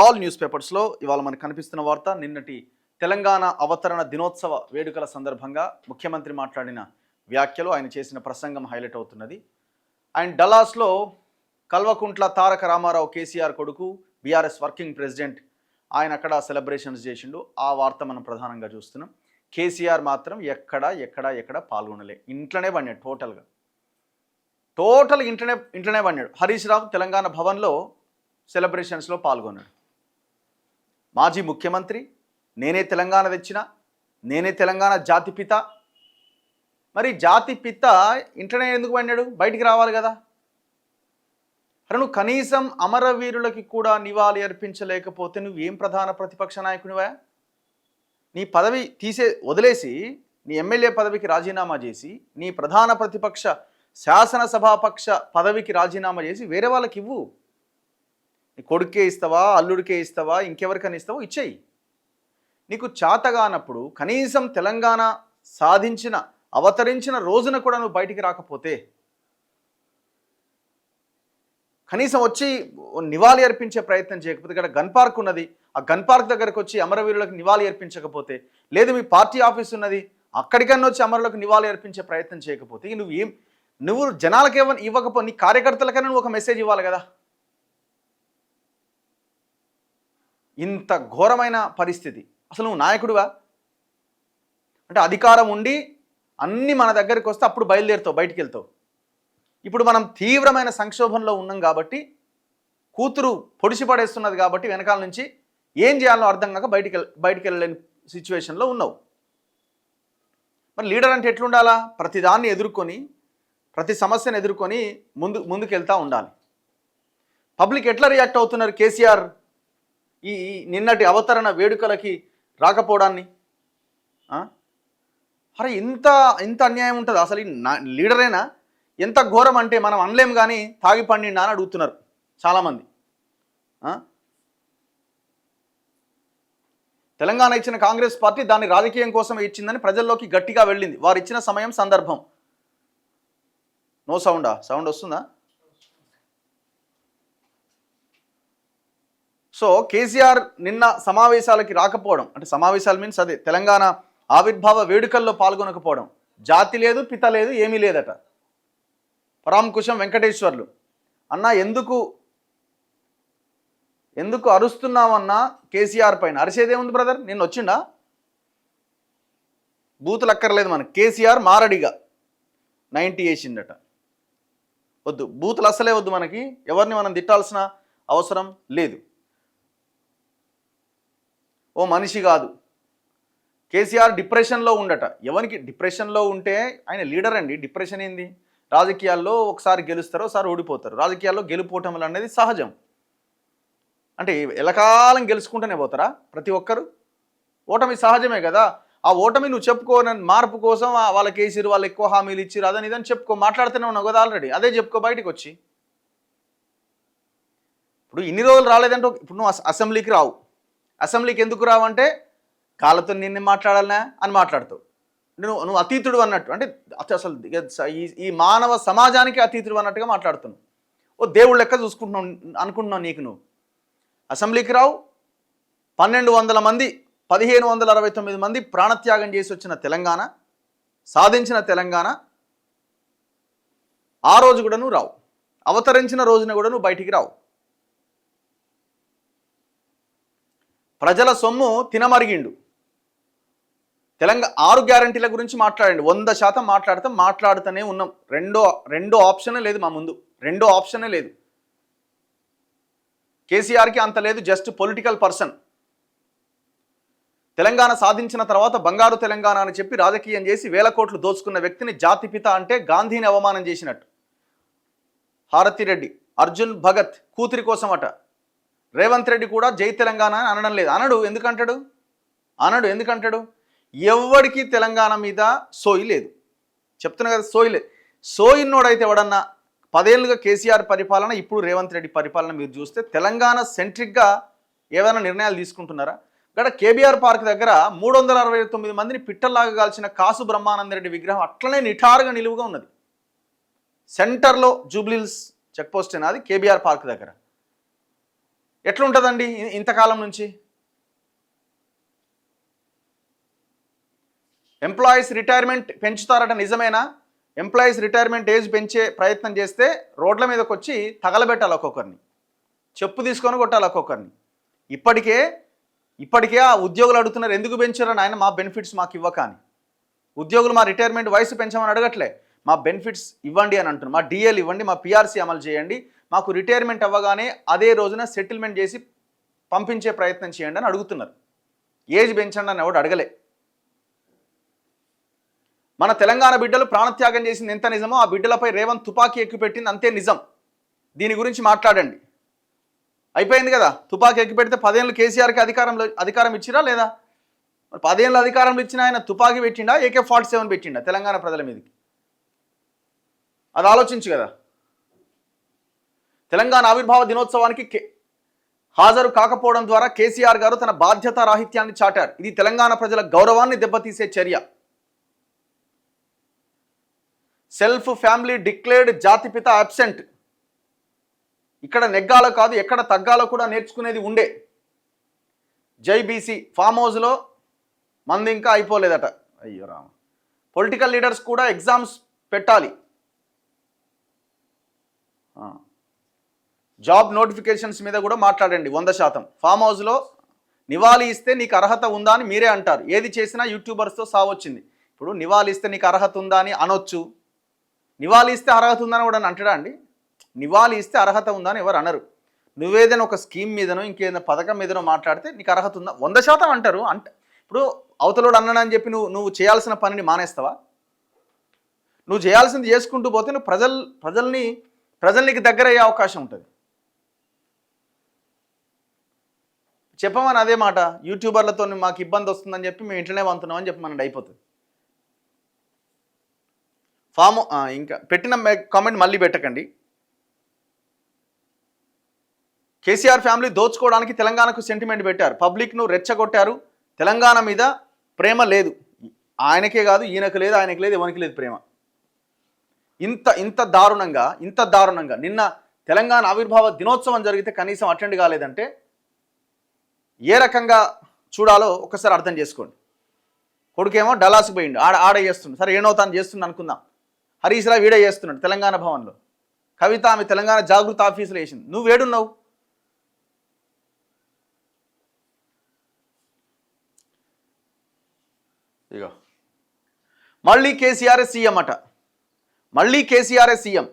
All news పేపర్స్లో ఇవాళ మనకు కనిపిస్తున్న వార్త నిన్నటి తెలంగాణ అవతరణ దినోత్సవ వేడుకల సందర్భంగా ముఖ్యమంత్రి మాట్లాడిన వ్యాఖ్యలు, ఆయన చేసిన ప్రసంగం హైలైట్ అవుతున్నది. అండ్ డల్లాస్లో కల్వకుంట్ల తారక రామారావు కేసీఆర్ కొడుకు బీఆర్ఎస్ వర్కింగ్ ప్రెసిడెంట్ ఆయన అక్కడ సెలబ్రేషన్స్ చేసిండు. ఆ వార్త మనం ప్రధానంగా చూస్తున్నాం. కేసీఆర్ మాత్రం ఎక్కడ పాల్గొనలే, ఇంట్లోనే పడినాడు. టోటల్ ఇంట్లోనే పడినాడు. హరీష్ రావు తెలంగాణ భవన్లో సెలబ్రేషన్స్లో పాల్గొన్నాడు. మాజీ ముఖ్యమంత్రి, నేనే తెలంగాణ తెచ్చిన, నేనే తెలంగాణ జాతిపిత. మరి జాతిపిత ఇంట్లోనే ఎందుకు పడినాడు? బయటికి రావాలి కదా. అరే నువ్వు కనీసం అమరవీరులకి కూడా నివాళి అర్పించలేకపోతే నువ్వేం ప్రధాన ప్రతిపక్ష నాయకునివా? నీ పదవి వదిలేసి నీ ఎమ్మెల్యే పదవికి రాజీనామా చేసి నీ ప్రధాన ప్రతిపక్ష శాసనసభాపక్ష పదవికి రాజీనామా చేసి వేరే వాళ్ళకి ఇవ్వు. నీ కొడుకే ఇస్తావా, అల్లుడికే ఇస్తావా, ఇంకెవరికైనా ఇస్తావో ఇచ్చేయి. నీకు చేతగానప్పుడు కనీసం తెలంగాణ సాధించిన అవతరించిన రోజున కూడా నువ్వు బయటికి రాకపోతే, కనీసం వచ్చి నివాళి అర్పించే ప్రయత్నం చేయకపోతే, ఇక్కడ గన్ పార్క్ ఉన్నది, ఆ గన్ పార్క్ దగ్గరకు వచ్చి అమరవీరులకు నివాళి అర్పించకపోతే, లేదు మీ పార్టీ ఆఫీస్ ఉన్నది అక్కడికన్నా వచ్చి అమరులకు నివాళి అర్పించే ప్రయత్నం చేయకపోతే, నువ్వు జనాలకు ఇవ్వకపో, నీ కార్యకర్తలకైనా నువ్వు ఒక మెసేజ్ ఇవ్వాలి కదా. ఇంత ఘోరమైన పరిస్థితి. అసలు నువ్వు నాయకుడివా? అంటే అధికారం ఉండి అన్నీ మన దగ్గరికి వస్తే అప్పుడు బయలుదేరుతావు, బయటికి వెళ్తావు. ఇప్పుడు మనం తీవ్రమైన సంక్షోభంలో ఉన్నాం కాబట్టి, కూతురు పొడిచి పడేస్తున్నది కాబట్టి వెనకాల నుంచి ఏం చేయాలో అర్థం కాక బయటికి వెళ్ళలేని సిచ్యువేషన్లో ఉన్నావు. మరి లీడర్ అంటే ఎట్లుండాలా? ప్రతిదాన్ని ఎదుర్కొని, ప్రతి సమస్యను ఎదుర్కొని ముందుకు వెళ్తూ ఉండాలి. పబ్లిక్ ఎట్లా రియాక్ట్ అవుతున్నారు కేసీఆర్ ఈ నిన్నటి అవతరణ వేడుకలకి రాకపోవడాన్ని? అరే ఇంత అన్యాయం ఉంటుంది అసలు? లీడరేనా? ఎంత ఘోరం అంటే మనం అనలేం కానీ తాగి పండిండా అని అడుగుతున్నారు చాలామంది. తెలంగాణ ఇచ్చిన కాంగ్రెస్ పార్టీ దాన్ని రాజకీయం కోసం ఇచ్చిందని ప్రజల్లోకి గట్టిగా వెళ్ళింది. వారు ఇచ్చిన సమయం సందర్భం. నో సౌండా? సౌండ్ వస్తుందా? సో కేసీఆర్ నిన్న సమావేశాలకి రాకపోవడం, అంటే సమావేశాలు మీన్స్ అదే తెలంగాణ ఆవిర్భావ వేడుకల్లో పాల్గొనకపోవడం. జాతి లేదు, పిత లేదు, ఏమీ లేదట. పరాంకుశం వెంకటేశ్వర్లు అన్నా ఎందుకు అరుస్తున్నావన్నా కేసీఆర్ పైన? అరిసేదేముంది బ్రదర్? నిన్న వచ్చిండా? బూతులు అక్కర్లేదు మనకు. కేసీఆర్ మారడిగా 90 వేసిందట. వద్దు, బూతులు అసలే వద్దు మనకి. ఎవరిని మనం తిట్టాల్సిన అవసరం లేదు. ఓ మనిషి కాదు. కేసీఆర్ డిప్రెషన్లో ఉండట. ఎవరికి డిప్రెషన్లో ఉంటే ఆయన లీడర్ అండి. డిప్రెషన్ ఏంది? రాజకీయాల్లో ఒకసారి గెలుస్తారు, ఒకసారి ఓడిపోతారు. రాజకీయాల్లో గెలుపోవటములు అనేది సహజం. అంటే ఎలకాలం గెలుచుకుంటూనే పోతారా ప్రతి ఒక్కరు? ఓటమి సహజమే కదా. ఆ ఓటమి నువ్వు చెప్పుకోనని మార్పు కోసం వాళ్ళకి వేసిరు, వాళ్ళు ఎక్కువ హామీలు ఇచ్చిరు, అదని ఇదని చెప్పుకో. మాట్లాడుతూనే ఉన్నావు కదా ఆల్రెడీ. అదే చెప్పుకో బయటికి వచ్చి. ఇప్పుడు ఇన్ని రోజులు రాలేదంటే, ఇప్పుడు నువ్వు అసెంబ్లీకి రావు. అసెంబ్లీకి ఎందుకు రావంటే కాళ్ళతో నిన్ను మాట్లాడాలనా అని మాట్లాడుతావు. నువ్వు అతీతుడు అన్నట్టు, అంటే అసలు ఈ మానవ సమాజానికి అతీతుడు అన్నట్టుగా మాట్లాడుతున్నావు. ఓ దేవుడు లెక్క చూసుకుంటున్నావు అనుకుంటున్నావు. నువ్వు అసెంబ్లీకి రావు. 1200 మంది 1569 మంది ప్రాణత్యాగం చేసి వచ్చిన తెలంగాణ, సాధించిన తెలంగాణ, ఆ రోజు కూడా నువ్వు రావు. అవతరించిన రోజున కూడా నువ్వు బయటికి రావు. ప్రజల సొమ్ము తినమరిగిండు. తెలంగాణ 6 గ్యారంటీల గురించి మాట్లాడండి. 100% మాట్లాడుతూనే ఉన్నాం. రెండో ఆప్షనే లేదు మా ముందు. రెండో ఆప్షనే లేదు. కేసీఆర్కి అంత లేదు, జస్ట్ పొలిటికల్ పర్సన్. తెలంగాణ సాధించిన తర్వాత బంగారు తెలంగాణ అని చెప్పి రాజకీయం చేసి వేల కోట్లు దోచుకున్న వ్యక్తిని జాతిపిత అంటే గాంధీని అవమానం చేసినట్టు. హారతిరెడ్డి, అర్జున్ భగత్ కూతురి కోసం అట. రేవంత్ రెడ్డి కూడా జై తెలంగాణ అని అనడం లేదు. అనడు ఎందుకంటాడు? ఎవడికి తెలంగాణ మీద సోయి లేదు. చెప్తున్నా కదా, సోయి లేదు. సోయిన్నోడైతే ఎవడన్నా 10 ఏళ్ళుగా కేసీఆర్ పరిపాలన, ఇప్పుడు రేవంత్ రెడ్డి పరిపాలన మీరు చూస్తే తెలంగాణ సెంట్రిక్గా ఏమైనా నిర్ణయాలు తీసుకుంటున్నారా? ఇక్కడ కేబీఆర్ పార్క్ దగ్గర 369 మందిని పిట్టల్లాగా కాల్చిన కాసు బ్రహ్మానందరెడ్డి విగ్రహం అట్లనే నిఠారుగా నిలువుగా ఉన్నది. సెంటర్లో జూబ్లీహిల్స్ చెక్పోస్ట్ అనేది కేబీఆర్ పార్క్ దగ్గర. ఎట్లుంటుందండి ఇంతకాలం నుంచి? ఎంప్లాయీస్ రిటైర్మెంట్ పెంచుతారట, నిజమేనా? ఎంప్లాయీస్ రిటైర్మెంట్ ఏజ్ పెంచే ప్రయత్నం చేస్తే రోడ్ల మీదకి వచ్చి తగలబెట్టాలి ఒక్కొక్కరిని, చెప్పు తీసుకొని కొట్టాలి ఒక్కొక్కరిని. ఇప్పటికే ఆ ఉద్యోగులు అడుగుతున్నారు, ఎందుకు పెంచారని ఆయన, మా బెనిఫిట్స్ మాకు ఇవ్వక అని. ఉద్యోగులు మా రిటైర్మెంట్ వయసు పెంచమని అడగట్లే, మా బెనిఫిట్స్ ఇవ్వండి అని అంటున్నారు. మా డిఎల్ ఇవ్వండి, మా పిఆర్సీ అమలు చేయండి, మాకు రిటైర్మెంట్ అవ్వగానే అదే రోజున సెటిల్మెంట్ చేసి పంపించే ప్రయత్నం చేయండి అని అడుగుతున్నారు. ఏజ్ పెంచండి అని ఎవడు అడగలే. మన తెలంగాణ బిడ్డలు ప్రాణత్యాగం చేసింది ఎంత నిజమో, ఆ బిడ్డలపై రేవంత్ తుపాకీ ఎక్కుపెట్టింది అంతే నిజం. దీని గురించి మాట్లాడండి. అయిపోయింది కదా, తుపాకీ ఎక్కుపెడితే 10 ఏళ్ళు కేసీఆర్కి అధికారం ఇచ్చిరా లేదా? మరి 10 ఏళ్ళు అధికారంలో ఇచ్చిన ఆయన తుపాకీ పెట్టిండా, AK-47 పెట్టిండా తెలంగాణ ప్రజల మీదకి? అది ఆలోచించు కదా. తెలంగాణ ఆవిర్భావ దినోత్సవానికి హాజరు కాకపోవడం ద్వారా కేసీఆర్ గారు తన బాధ్యతా రాహిత్యాన్ని చాటారు. ఇది తెలంగాణ ప్రజల గౌరవాన్ని దెబ్బతీసే చర్య. సెల్ఫ్ ఫ్యామిలీ డిక్లేర్డ్ జాతిపిత అబ్సెంట్. ఇక్కడ నెగ్గాలో కాదు, ఎక్కడ తగ్గాలో కూడా నేర్చుకునేది ఉండే. జై బీసీ ఫామ్ హౌస్లో మంది ఇంకా అయిపోలేదట. అయ్యో రామ. పొలిటికల్ లీడర్స్ కూడా ఎగ్జామ్స్ పెట్టాలి. జాబ్ నోటిఫికేషన్స్ మీద కూడా మాట్లాడండి 100%. ఫామ్ హౌస్లో నివాళి ఇస్తే నీకు అర్హత ఉందా అని మీరే అంటారు. ఏది చేసినా యూట్యూబర్స్తో సావొచ్చింది. ఇప్పుడు నివాళి ఇస్తే నీకు అర్హత ఉందా అని అనొచ్చు, నివాళి ఇస్తే అర్హత ఉందని కూడా అంటాడా అండి? నివాళి ఇస్తే అర్హత ఉందా అని ఎవరు అనరు. నువ్వేదైనా ఒక స్కీమ్ మీదనో ఇంకేదైనా పథకం మీదనో మాట్లాడితే నీకు అర్హత ఉందా 100% అంటారు. అంటే ఇప్పుడు అవతలోడు అన్నాడని చెప్పి నువ్వు చేయాల్సిన పనిని మానేస్తావా? నువ్వు చేయాల్సింది చేసుకుంటూ పోతే నువ్వు ప్రజల్నికి దగ్గర అయ్యే అవకాశం ఉంటుంది. చెప్పమని అదే మాట, యూట్యూబర్లతో మాకు ఇబ్బంది వస్తుందని చెప్పి మేము ఇంట్లోనే వంతున్నాం అని చెప్పి మనది అయిపోతుంది. ఇంకా పెట్టిన కామెంట్ మళ్ళీ పెట్టకండి. కేసీఆర్ ఫ్యామిలీ దోచుకోవడానికి తెలంగాణకు సెంటిమెంట్ పెట్టారు, పబ్లిక్ను రెచ్చగొట్టారు. తెలంగాణ మీద ప్రేమ లేదు, ఆయనకే కాదు, ఈయనకు లేదు, ఆయనకు లేదు, ఎవరికి లేదు ప్రేమ. ఇంత దారుణంగా నిన్న తెలంగాణ ఆవిర్భావ దినోత్సవం జరిగితే కనీసం అటెండ్ కాలేదంటే ఏ రకంగా చూడాలో ఒకసారి అర్థం చేసుకోండి. కొడుకేమో డలాస్ పోయిండు, ఆడ చేస్తుండు, సరే ఏనవుతాను చేస్తుండు అనుకుందాం. హరీష్ రావు వీడే చేస్తున్నాడు తెలంగాణ భవన్లో. కవిత ఆమె తెలంగాణ జాగృతి ఆఫీసులో వేసింది, నువ్వు వేడున్నావు. ఇగో మళ్ళీ కేసీఆర్ సీఎం అట, మళ్ళీ కేసీఆర్ సీఎం.